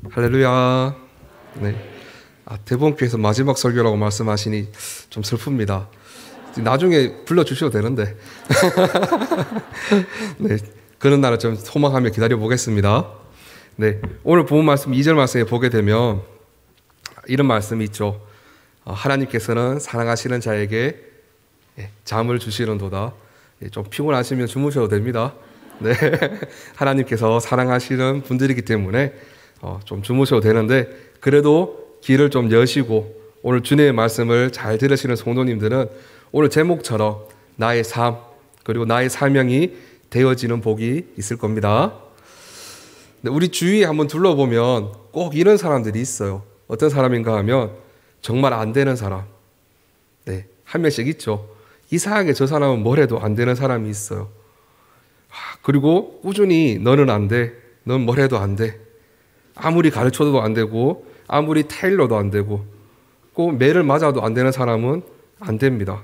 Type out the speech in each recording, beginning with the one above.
할렐루야. 네. 대본교에서 마지막 설교라고 말씀하시니 좀 슬픕니다. 나중에 불러주셔도 되는데. 네. 그런 날을 좀 소망하며 기다려 보겠습니다. 네. 오늘 본 말씀 2절 말씀에 보게 되면 이런 말씀이 있죠. 하나님께서는 사랑하시는 자에게 잠을 주시는도다. 좀 피곤하시면 주무셔도 됩니다. 네. 하나님께서 사랑하시는 분들이기 때문에 좀 주무셔도 되는데, 그래도 귀를 좀 여시고 오늘 주님의 말씀을 잘 들으시는 성도님들은 오늘 제목처럼 나의 삶 그리고 나의 사명이 되어지는 복이 있을 겁니다. 우리 주위에 한번 둘러보면 꼭 이런 사람들이 있어요. 어떤 사람인가 하면 정말 안 되는 사람. 네, 한 명씩 있죠. 이상하게 저 사람은 뭘 해도 안 되는 사람이 있어요. 그리고 꾸준히 너는 안 돼, 넌 뭘 해도 안 돼, 아무리 가르쳐도 안 되고 아무리 타일러도 안 되고 꼭 매를 맞아도 안 되는 사람은 안 됩니다.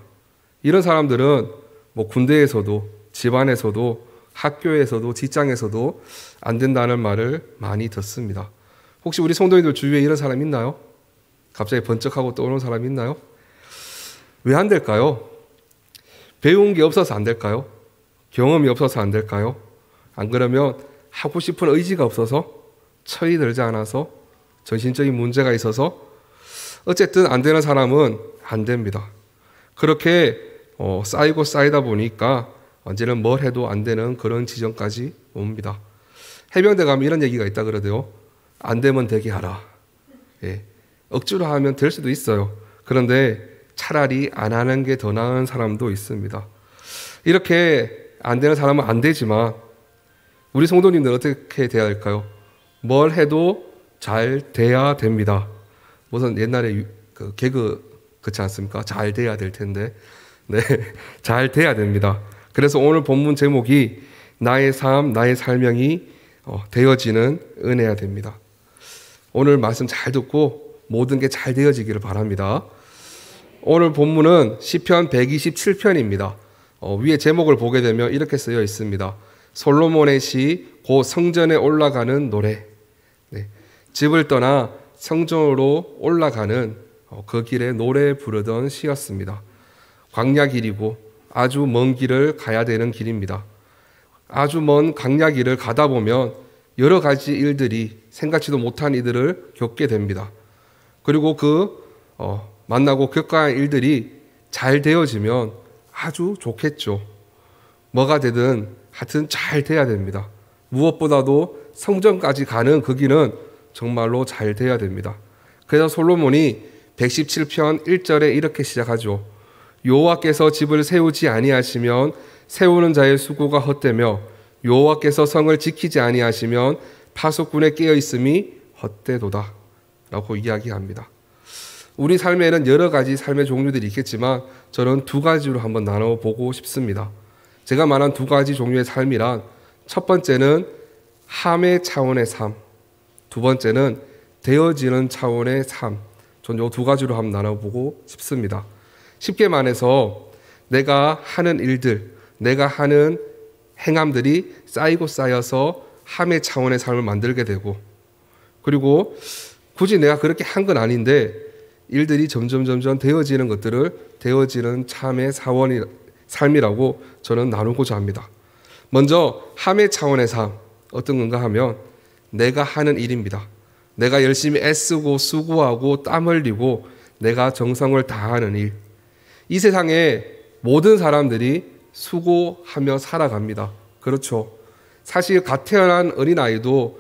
이런 사람들은 뭐 군대에서도 집안에서도 학교에서도 직장에서도 안 된다는 말을 많이 듣습니다. 혹시 우리 성도님들 주위에 이런 사람 있나요? 갑자기 번쩍하고 떠오르는 사람 있나요? 왜 안 될까요? 배운 게 없어서 안 될까요? 경험이 없어서 안 될까요? 안 그러면 하고 싶은 의지가 없어서, 철이 들지 않아서, 정신적인 문제가 있어서, 어쨌든 안 되는 사람은 안 됩니다. 그렇게 쌓이고 쌓이다 보니까 언제는 뭘 해도 안 되는 그런 지점까지 옵니다. 해병대 가면 이런 얘기가 있다 그러대요. 안 되면 되게 하라. 예. 억지로 하면 될 수도 있어요. 그런데 차라리 안 하는 게 더 나은 사람도 있습니다. 이렇게 안 되는 사람은 안 되지만 우리 성도님들은 어떻게 돼야 할까요? 뭘 해도 잘 돼야 됩니다. 무슨 옛날에 그 개그 그렇지 않습니까? 잘 돼야 될 텐데. 네, 잘 돼야 됩니다. 그래서 오늘 본문 제목이 나의 삶, 나의 사명이 되어지는 은혜야 됩니다. 오늘 말씀 잘 듣고 모든 게 잘 되어지기를 바랍니다. 오늘 본문은 시편 127편입니다. 위에 제목을 보게 되면 이렇게 쓰여 있습니다. 솔로몬의 시, 곧 성전에 올라가는 노래. 네, 집을 떠나 성전으로 올라가는 그 길에 노래 부르던 시였습니다. 광야 길이고 아주 먼 길을 가야 되는 길입니다. 아주 먼 광야 길을 가다 보면 여러 가지 일들이, 생각지도 못한 일들을 겪게 됩니다. 그리고 만나고 겪어야 할 일들이 잘 되어지면 아주 좋겠죠. 뭐가 되든 하여튼 잘 돼야 됩니다. 무엇보다도 성전까지 가는 그 길은 정말로 잘 돼야 됩니다. 그래서 솔로몬이 117편 1절에 이렇게 시작하죠. 여호와께서 집을 세우지 아니하시면 세우는 자의 수고가 헛되며 여호와께서 성을 지키지 아니하시면 파수꾼의 깨어있음이 헛되도다 라고 이야기합니다. 우리 삶에는 여러 가지 삶의 종류들이 있겠지만 저는 두 가지로 한번 나눠보고 싶습니다. 제가 말한 두 가지 종류의 삶이란, 첫 번째는 함의 차원의 삶, 두 번째는 되어지는 차원의 삶. 저는 이 두 가지로 한번 나눠보고 싶습니다. 쉽게 말해서 내가 하는 일들, 내가 하는 행함들이 쌓이고 쌓여서 함의 차원의 삶을 만들게 되고, 그리고 굳이 내가 그렇게 한 건 아닌데 일들이 점점 되어지는 것들을 되어지는 참의 삶이라고 저는 나누고자 합니다. 먼저 함의 차원의 삶, 어떤 건가 하면 내가 하는 일입니다. 내가 열심히 애쓰고 수고하고 땀 흘리고 내가 정성을 다하는 일. 이 세상에 모든 사람들이 수고하며 살아갑니다. 그렇죠. 사실 갓 태어난 어린아이도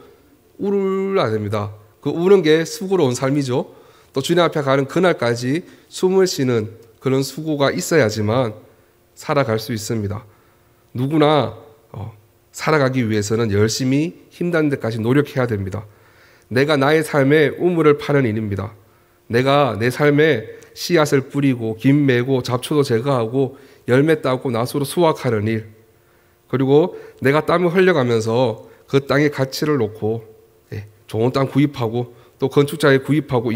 울어야 됩니다. 그 우는 게 수고로운 삶이죠. 또 주님 앞에 가는 그날까지 숨을 쉬는 그런 수고가 있어야지만 살아갈 수 있습니다. 누구나 살아가기 위해서는 열심히 힘든 데까지 노력해야 됩니다. 내가 나의 삶에 우물을 파는 일입니다. 내가 내 삶에 씨앗을 뿌리고 김 메고 잡초도 제거하고 열매 따고 나수로 수확하는 일, 그리고 내가 땀을 흘려가면서 그 땅의 가치를 놓고 좋은 땅 구입하고 또 건축자에 구입하고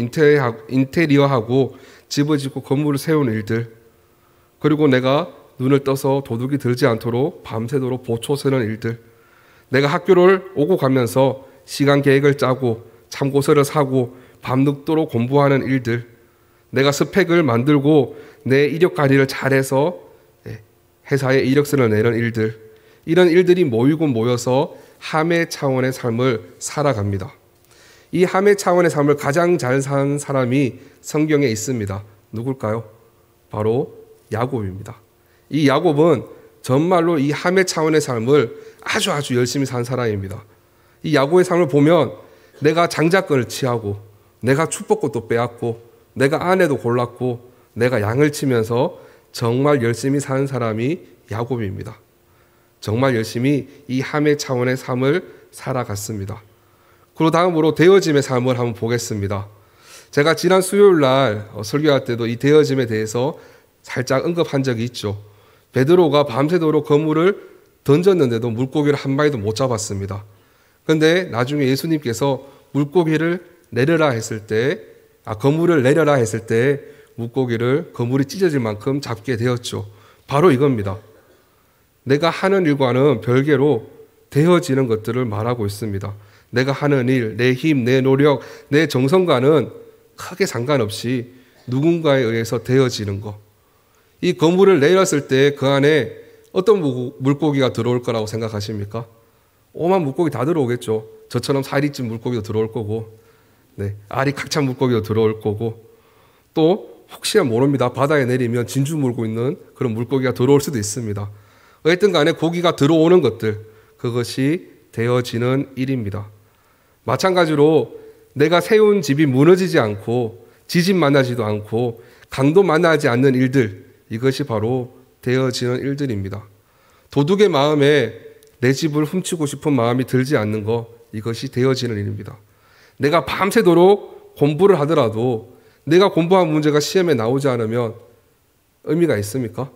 인테리어하고 집을 짓고 건물을 세우는 일들, 그리고 내가 눈을 떠서 도둑이 들지 않도록 밤새도록 보초 서는 일들, 내가 학교를 오고 가면서 시간 계획을 짜고 참고서를 사고 밤늦도록 공부하는 일들, 내가 스펙을 만들고 내 이력 관리를 잘해서 회사에 이력서를 내는 일들, 이런 일들이 모이고 모여서 함의 차원의 삶을 살아갑니다. 이 함의 차원의 삶을 가장 잘 산 사람이 성경에 있습니다. 누굴까요? 바로 야곱입니다. 이 야곱은 정말로 이 함의 차원의 삶을 아주 열심히 산 사람입니다. 이 야곱의 삶을 보면 내가 장자권을 취하고, 내가 축복권도 빼앗고, 내가 아내도 골랐고, 내가 양을 치면서 정말 열심히 사는 사람이 야곱입니다. 정말 열심히 이 함의 차원의 삶을 살아갔습니다. 그리고 다음으로 되어짐의 삶을 한번 보겠습니다. 제가 지난 수요일 날 설교할 때도 이 되어짐에 대해서 살짝 언급한 적이 있죠. 베드로가 밤새도록 그물을 던졌는데도 물고기를 한 마리도 못 잡았습니다. 그런데 나중에 예수님께서 물고기를 내려라 했을 때, 그물을 내려라 했을 때 물고기를 그물이 찢어질 만큼 잡게 되었죠. 바로 이겁니다. 내가 하는 일과는 별개로 되어지는 것들을 말하고 있습니다. 내가 하는 일, 내 힘, 내 노력, 내 정성과는 크게 상관없이 누군가에 의해서 되어지는 것. 이 그물을 내렸을 때 그 안에 어떤 물고기가 들어올 거라고 생각하십니까? 오만 물고기 다 들어오겠죠. 저처럼 살이 찐 물고기도 들어올 거고, 알이 칵 찬 물고기도 들어올 거고, 또 혹시나 모릅니다. 바다에 내리면 진주 물고 있는 그런 물고기가 들어올 수도 있습니다. 어쨌든 간에 고기가 들어오는 것들, 그것이 되어지는 일입니다. 마찬가지로 내가 세운 집이 무너지지 않고 지진 만나지도 않고 강도 만나지 않는 일들, 이것이 바로 되어지는 일들입니다. 도둑의 마음에 내 집을 훔치고 싶은 마음이 들지 않는 것, 이것이 되어지는 일입니다. 내가 밤새도록 공부를 하더라도 내가 공부한 문제가 시험에 나오지 않으면 의미가 있습니까?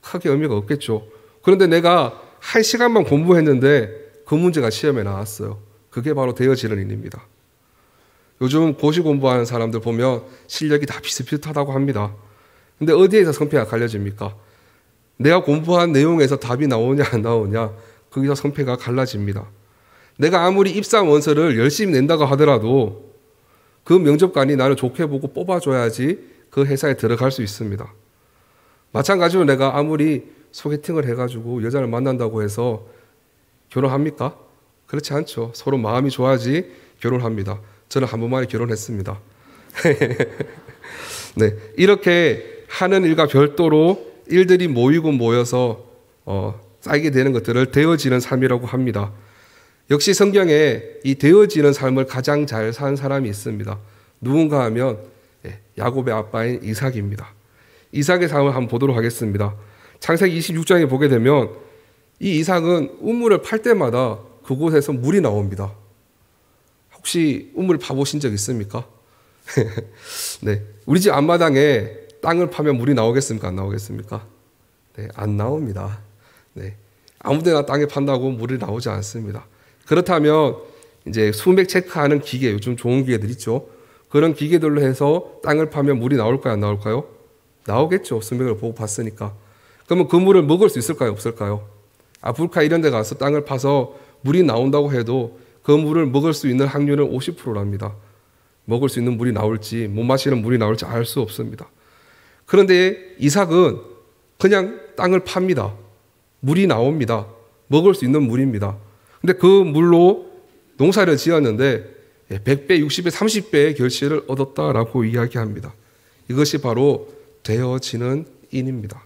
크게 의미가 없겠죠. 그런데 내가 1시간만 공부했는데 그 문제가 시험에 나왔어요. 그게 바로 되어지는 일입니다. 요즘 고시 공부하는 사람들 보면 실력이 다 비슷비슷하다고 합니다. 근데 어디에서 성패가 갈려집니까? 내가 공부한 내용에서 답이 나오냐 안 나오냐, 거기서 성패가 갈라집니다. 내가 아무리 입사 원서를 열심히 낸다고 하더라도 그 면접관이 나를 좋게 보고 뽑아줘야지 그 회사에 들어갈 수 있습니다. 마찬가지로 내가 아무리 소개팅을 해가지고 여자를 만난다고 해서 결혼합니까? 그렇지 않죠. 서로 마음이 좋아야지 결혼합니다. 저는 한 번만에 결혼했습니다. 이렇게 하는 일과 별도로 일들이 모이고 모여서 쌓이게 되는 것들을 되어지는 삶이라고 합니다. 역시 성경에 이 되어지는 삶을 가장 잘 산 사람이 있습니다. 누군가 하면 야곱의 아빠인 이삭입니다. 이삭의 삶을 한번 보도록 하겠습니다. 창세기 26장에 보게 되면 이 이삭은 우물을 팔 때마다 그곳에서 물이 나옵니다. 혹시 우물 파보신 적 있습니까? 우리 집 앞마당에 땅을 파면 물이 나오겠습니까? 안 나오겠습니까? 안 나옵니다. 아무데나 땅에 판다고 물이 나오지 않습니다. 그렇다면 이제 수맥 체크하는 기계, 요즘 좋은 기계들 있죠. 그런 기계들로 해서 땅을 파면 물이 나올까요? 안 나올까요? 나오겠죠. 수맥을 보고 봤으니까. 그러면 그 물을 먹을 수 있을까요? 없을까요? 아프리카 이런 데 가서 땅을 파서 물이 나온다고 해도 그 물을 먹을 수 있는 확률은 50%랍니다. 먹을 수 있는 물이 나올지 못 마시는 물이 나올지 알 수 없습니다. 그런데 이삭은 그냥 땅을 팝니다. 물이 나옵니다. 먹을 수 있는 물입니다. 근데 그 물로 농사를 지었는데 100배, 60배, 30배의 결실을 얻었다라고 이야기합니다. 이것이 바로 되어지는 인입니다.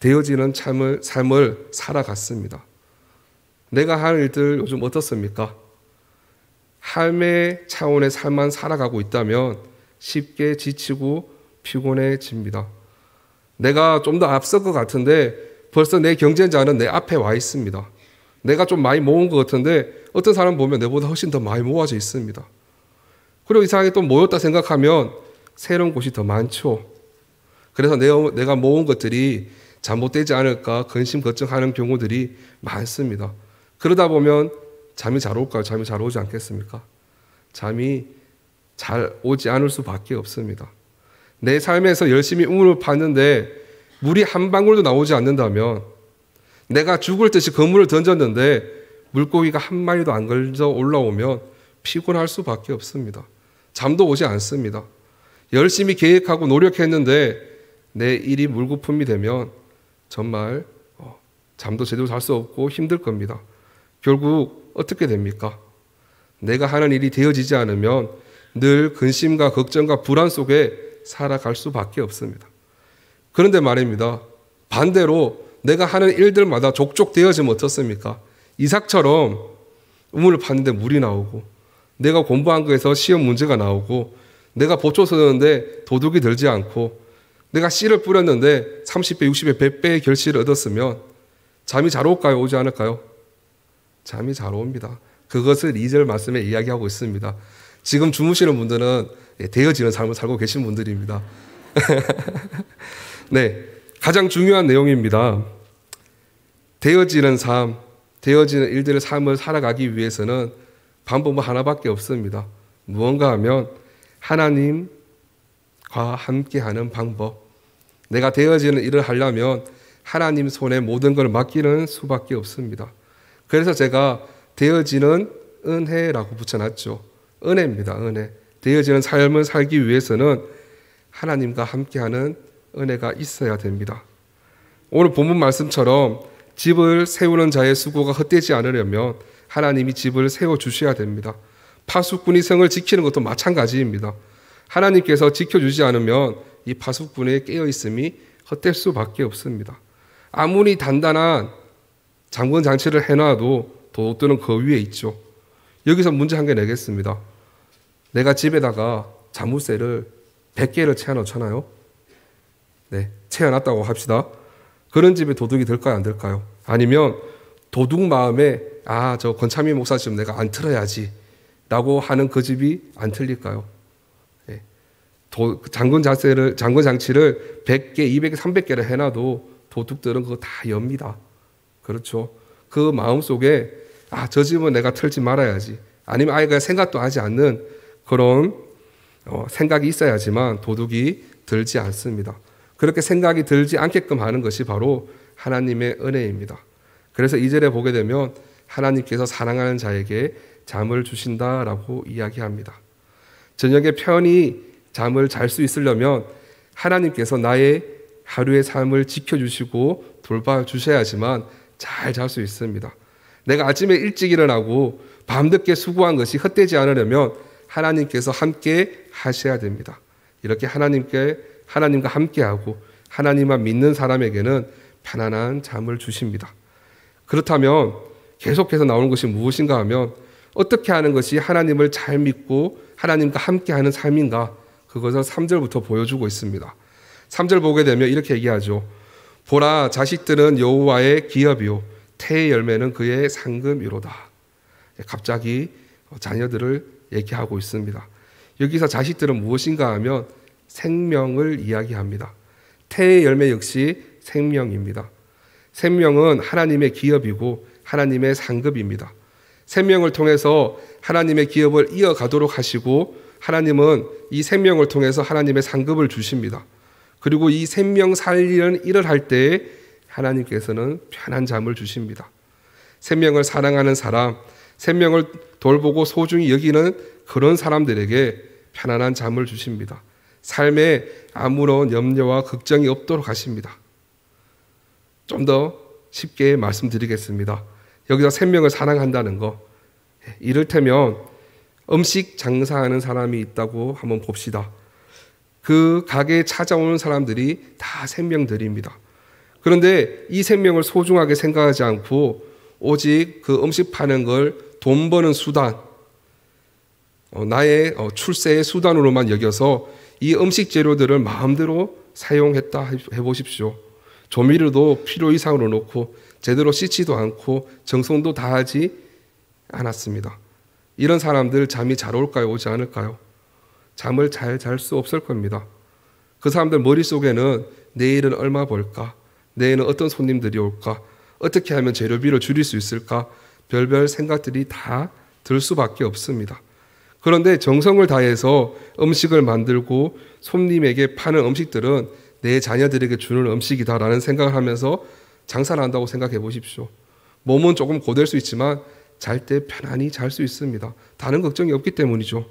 되어지는 삶을 살아갔습니다. 내가 할 일들 요즘 어떻습니까? 삶의 차원의 삶만 살아가고 있다면 쉽게 지치고 피곤해집니다. 내가 좀 더 앞설 것 같은데 벌써 내 경쟁자는 내 앞에 와 있습니다. 내가 좀 많이 모은 것 같은데 어떤 사람 보면 내보다 훨씬 더 많이 모아져 있습니다. 그리고 이상하게 또 모였다 생각하면 새로운 곳이 더 많죠. 그래서 내가 모은 것들이 잘못되지 않을까 근심 걱정하는 경우들이 많습니다. 그러다 보면 잠이 잘 올까요? 잠이 잘 오지 않겠습니까? 잠이 잘 오지 않을 수밖에 없습니다. 내 삶에서 열심히 우물을 팠는데 물이 한 방울도 나오지 않는다면, 내가 죽을 듯이 그물을 던졌는데 물고기가 한 마리도 안 걸져 올라오면 피곤할 수밖에 없습니다. 잠도 오지 않습니다. 열심히 계획하고 노력했는데 내 일이 물거품이 되면 정말 잠도 제대로 잘 수 없고 힘들 겁니다. 결국 어떻게 됩니까? 내가 하는 일이 되어지지 않으면 늘 근심과 걱정과 불안 속에 살아갈 수밖에 없습니다. 그런데 말입니다. 반대로 내가 하는 일들마다 족족 되어지면 어떻습니까? 이삭처럼 우물을 팠는데 물이 나오고, 내가 공부한 거에서 시험 문제가 나오고, 내가 보초 서는데 도둑이 들지 않고, 내가 씨를 뿌렸는데 30배, 60배, 100배의 결실을 얻었으면 잠이 잘 올까요? 오지 않을까요? 잠이 잘 옵니다. 그것을 2절 말씀에 이야기하고 있습니다. 지금 주무시는 분들은 되어지는 삶을 살고 계신 분들입니다. 네, 가장 중요한 내용입니다. 되어지는 삶, 되어지는 일들의 삶을 살아가기 위해서는 방법은 하나밖에 없습니다. 무언가 하면 하나님과 함께하는 방법. 내가 되어지는 일을 하려면 하나님 손에 모든 걸 맡기는 수밖에 없습니다. 그래서 제가 되어지는 은혜라고 붙여놨죠. 은혜입니다. 은혜. 되어지는 삶을 살기 위해서는 하나님과 함께하는 은혜가 있어야 됩니다. 오늘 본문 말씀처럼 집을 세우는 자의 수고가 헛되지 않으려면 하나님이 집을 세워주셔야 됩니다. 파수꾼이 성을 지키는 것도 마찬가지입니다. 하나님께서 지켜주지 않으면 이 파수꾼의 깨어있음이 헛될 수밖에 없습니다. 아무리 단단한 장군 장치를 해놔도 도둑들은 그 위에 있죠. 여기서 문제 한 개 내겠습니다. 내가 집에다가 자물쇠를 100개를 채워놓잖아요. 네, 채워놨다고 합시다. 그런 집에 도둑이 들까요, 안 들까요? 아니면 도둑 마음에 저 권창미 목사 집 내가 안 틀어야지 라고 하는 그 집이 안 틀릴까요? 네. 장군 장치를 100개, 200개, 300개를 해놔도 도둑들은 그거 다 엽니다. 그렇죠. 그 마음 속에 저 집은 내가 틀지 말아야지, 아니면 아예 그냥 생각도 하지 않는 그런 생각이 있어야지만 도둑이 들지 않습니다. 그렇게 생각이 들지 않게끔 하는 것이 바로 하나님의 은혜입니다. 그래서 2절에 보게 되면 하나님께서 사랑하는 자에게 잠을 주신다라고 이야기합니다. 저녁에 편히 잠을 잘 수 있으려면 하나님께서 나의 하루의 삶을 지켜주시고 돌봐주셔야지만 잘 잘 수 있습니다. 내가 아침에 일찍 일어나고 밤늦게 수고한 것이 헛되지 않으려면 하나님께서 함께 하셔야 됩니다. 이렇게 하나님과 함께하고 하나님만 믿는 사람에게는 편안한 잠을 주십니다. 그렇다면 계속해서 나오는 것이 무엇인가 하면 어떻게 하는 것이 하나님을 잘 믿고 하나님과 함께하는 삶인가, 그것을 3절부터 보여주고 있습니다. 3절 보게 되면 이렇게 얘기하죠. 보라, 자식들은 여호와의 기업이요 태의 열매는 그의 상급이로다. 갑자기 자녀들을 얘기하고 있습니다. 여기서 자식들은 무엇인가 하면 생명을 이야기합니다. 태의 열매 역시 생명입니다. 생명은 하나님의 기업이고 하나님의 상급입니다. 생명을 통해서 하나님의 기업을 이어가도록 하시고 하나님은 이 생명을 통해서 하나님의 상급을 주십니다. 그리고 이 생명 살리는 일을 할 때에 하나님께서는 편한 잠을 주십니다. 생명을 사랑하는 사람, 생명을 돌보고 소중히 여기는 그런 사람들에게 편안한 잠을 주십니다. 삶에 아무런 염려와 걱정이 없도록 하십니다. 좀 더 쉽게 말씀드리겠습니다. 여기서 생명을 사랑한다는 거, 이를테면 음식 장사하는 사람이 있다고 한번 봅시다. 그 가게에 찾아오는 사람들이 다 생명들입니다. 그런데 이 생명을 소중하게 생각하지 않고 오직 그 음식 파는 걸 돈 버는 수단, 나의 출세의 수단으로만 여겨서 이 음식 재료들을 마음대로 사용했다 해보십시오. 조미료도 필요 이상으로 넣고 제대로 씻지도 않고 정성도 다하지 않았습니다. 이런 사람들 잠이 잘 올까요? 오지 않을까요? 잠을 잘 잘 수 없을 겁니다. 그 사람들 머릿속에는 내일은 얼마 벌까? 내일은 어떤 손님들이 올까? 어떻게 하면 재료비를 줄일 수 있을까? 별별 생각들이 다 들 수밖에 없습니다. 그런데 정성을 다해서 음식을 만들고 손님에게 파는 음식들은 내 자녀들에게 주는 음식이다라는 생각을 하면서 장사를 한다고 생각해 보십시오. 몸은 조금 고될 수 있지만 잘 때 편안히 잘 수 있습니다. 다른 걱정이 없기 때문이죠.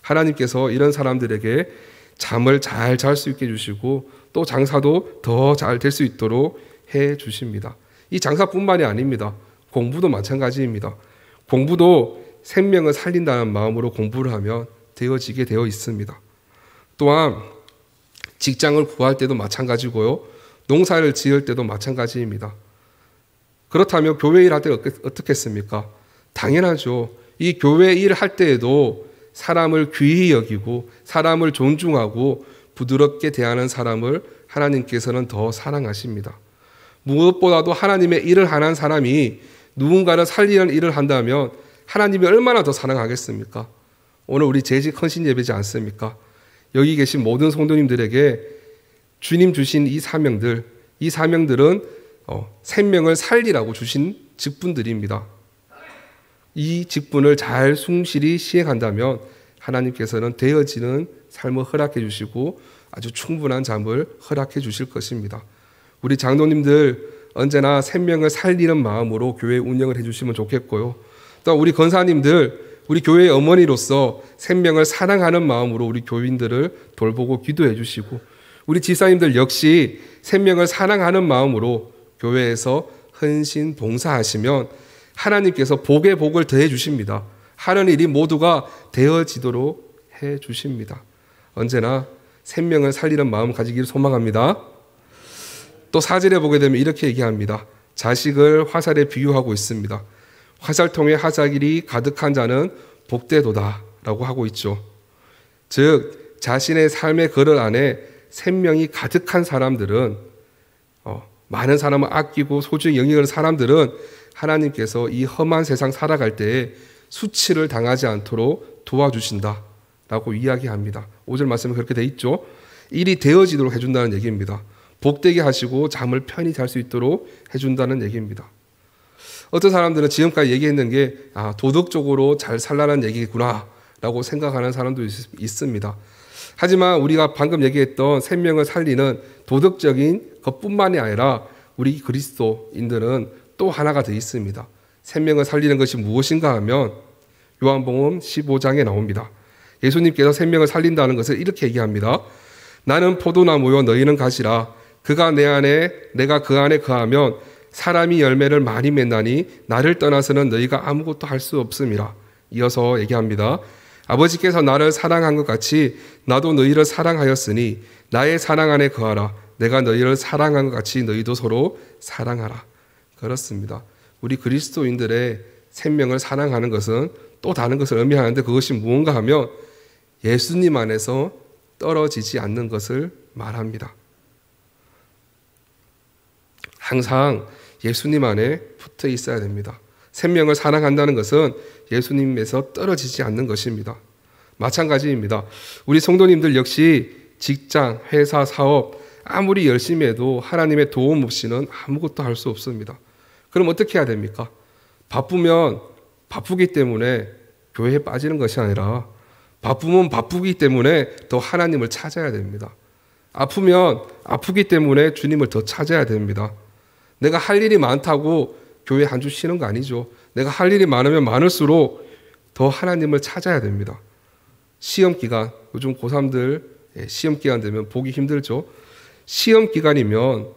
하나님께서 이런 사람들에게 잠을 잘 잘 수 있게 해주시고 또 장사도 더 잘 될 수 있도록 해 주십니다. 이 장사뿐만이 아닙니다. 공부도 마찬가지입니다. 공부도 생명을 살린다는 마음으로 공부를 하면 되어지게 되어 있습니다. 또한 직장을 구할 때도 마찬가지고요. 농사를 지을 때도 마찬가지입니다. 그렇다면 교회 일할 때 어떻겠습니까? 당연하죠. 이 교회 일을 할 때에도 사람을 귀히 여기고 사람을 존중하고 부드럽게 대하는 사람을 하나님께서는 더 사랑하십니다. 무엇보다도 하나님의 일을 하는 사람이 누군가를 살리는 일을 한다면 하나님이 얼마나 더 사랑하겠습니까? 오늘 우리 재직 헌신 예배지 않습니까? 여기 계신 모든 성도님들에게 주님 주신 이 사명들은 생명을 살리라고 주신 직분들입니다. 이 직분을 잘 충실히 시행한다면 하나님께서는 되어지는 삶을 허락해 주시고 아주 충분한 잠을 허락해 주실 것입니다. 우리 장로님들 언제나 생명을 살리는 마음으로 교회 운영을 해주시면 좋겠고요. 또 우리 권사님들, 우리 교회의 어머니로서 생명을 사랑하는 마음으로 우리 교인들을 돌보고 기도해 주시고 우리 지사님들 역시 생명을 사랑하는 마음으로 교회에서 헌신 봉사하시면 하나님께서 복의 복을 더해 주십니다. 하는 일이 모두가 되어지도록 해 주십니다. 언제나 생명을 살리는 마음 가지기를 소망합니다. 또 4절에 보게 되면 이렇게 얘기합니다. 자식을 화살에 비유하고 있습니다. 화살통에 화살이 가득한 자는 복되도다 라고 하고 있죠. 즉 자신의 삶의 거를 안에 생명이 가득한 사람들은 많은 사람을 아끼고 소중히 여기는 사람들은 하나님께서 이 험한 세상 살아갈 때에 수치를 당하지 않도록 도와주신다라고 이야기합니다. 5절 말씀에 그렇게 돼 있죠. 일이 되어지도록 해준다는 얘기입니다. 복되게 하시고 잠을 편히 잘 수 있도록 해준다는 얘기입니다. 어떤 사람들은 지금까지 얘기했는 게 도덕적으로 잘 살라는 얘기구나 라고 생각하는 사람도 있습니다. 하지만 우리가 방금 얘기했던 생명을 살리는 도덕적인 것뿐만이 아니라 우리 그리스도인들은 또 하나가 더 있습니다. 생명을 살리는 것이 무엇인가 하면 요한복음 15장에 나옵니다. 예수님께서 생명을 살린다는 것을 이렇게 얘기합니다. 나는 포도나무요 너희는 가시라. 그가 내 안에 내가 그 안에 거하면 사람이 열매를 많이 맺나니 나를 떠나서는 너희가 아무것도 할 수 없음이라. 이어서 얘기합니다. 아버지께서 나를 사랑한 것 같이 나도 너희를 사랑하였으니 나의 사랑 안에 거하라. 내가 너희를 사랑한 것 같이 너희도 서로 사랑하라. 그렇습니다. 우리 그리스도인들의 생명을 사랑하는 것은 또 다른 것을 의미하는데 그것이 무언가 하면 예수님 안에서 떨어지지 않는 것을 말합니다. 항상 예수님 안에 붙어 있어야 됩니다. 생명을 사랑한다는 것은 예수님에서 떨어지지 않는 것입니다. 마찬가지입니다. 우리 성도님들 역시 직장, 회사, 사업 아무리 열심히 해도 하나님의 도움 없이는 아무것도 할 수 없습니다. 그럼 어떻게 해야 됩니까? 바쁘면 바쁘기 때문에 교회에 빠지는 것이 아니라 바쁘면 바쁘기 때문에 더 하나님을 찾아야 됩니다. 아프면 아프기 때문에 주님을 더 찾아야 됩니다. 내가 할 일이 많다고 교회 한 주 쉬는 거 아니죠. 내가 할 일이 많으면 많을수록 더 하나님을 찾아야 됩니다. 시험 기간, 요즘 고3들 시험 기간 되면 보기 힘들죠. 시험 기간이면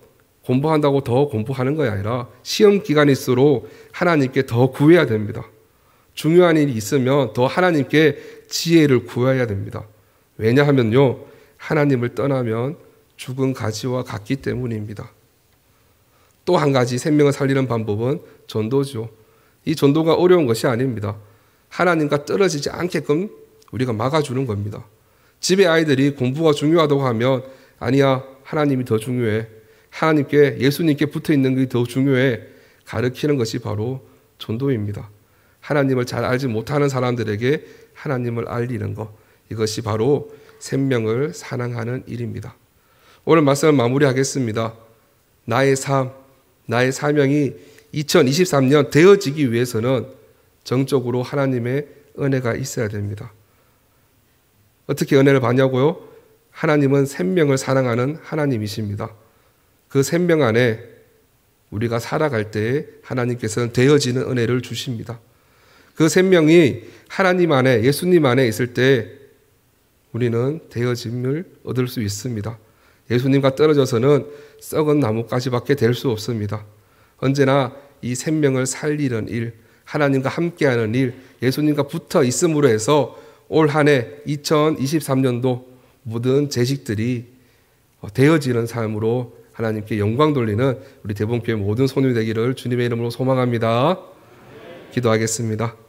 공부한다고 더 공부하는 것이 아니라 시험 기간일수록 하나님께 더 구해야 됩니다. 중요한 일이 있으면 더 하나님께 지혜를 구해야 됩니다. 왜냐하면요, 하나님을 떠나면 죽은 가지와 같기 때문입니다. 또 한 가지 생명을 살리는 방법은 전도죠. 이 전도가 어려운 것이 아닙니다. 하나님과 떨어지지 않게끔 우리가 막아주는 겁니다. 집에 아이들이 공부가 중요하다고 하면 아니야, 하나님이 더 중요해. 하나님께, 예수님께 붙어 있는 게 더 중요해. 가르치는 것이 바로 전도입니다. 하나님을 잘 알지 못하는 사람들에게 하나님을 알리는 것, 이것이 바로 생명을 사랑하는 일입니다. 오늘 말씀을 마무리하겠습니다. 나의 삶, 나의 사명이 2023년 되어지기 위해서는 정적으로 하나님의 은혜가 있어야 됩니다. 어떻게 은혜를 받냐고요? 하나님은 생명을 사랑하는 하나님이십니다. 그 생명 안에 우리가 살아갈 때에 하나님께서는 되어지는 은혜를 주십니다. 그 생명이 하나님 안에, 예수님 안에 있을 때 우리는 되어짐을 얻을 수 있습니다. 예수님과 떨어져서는 썩은 나뭇가지밖에 될 수 없습니다. 언제나 이 생명을 살리는 일, 하나님과 함께하는 일, 예수님과 붙어 있음으로 해서 올 한 해 2023년도 모든 재직들이 되어지는 삶으로 하나님께 영광 돌리는 우리 대본교회 모든 손님이 되기를 주님의 이름으로 소망합니다. 기도하겠습니다.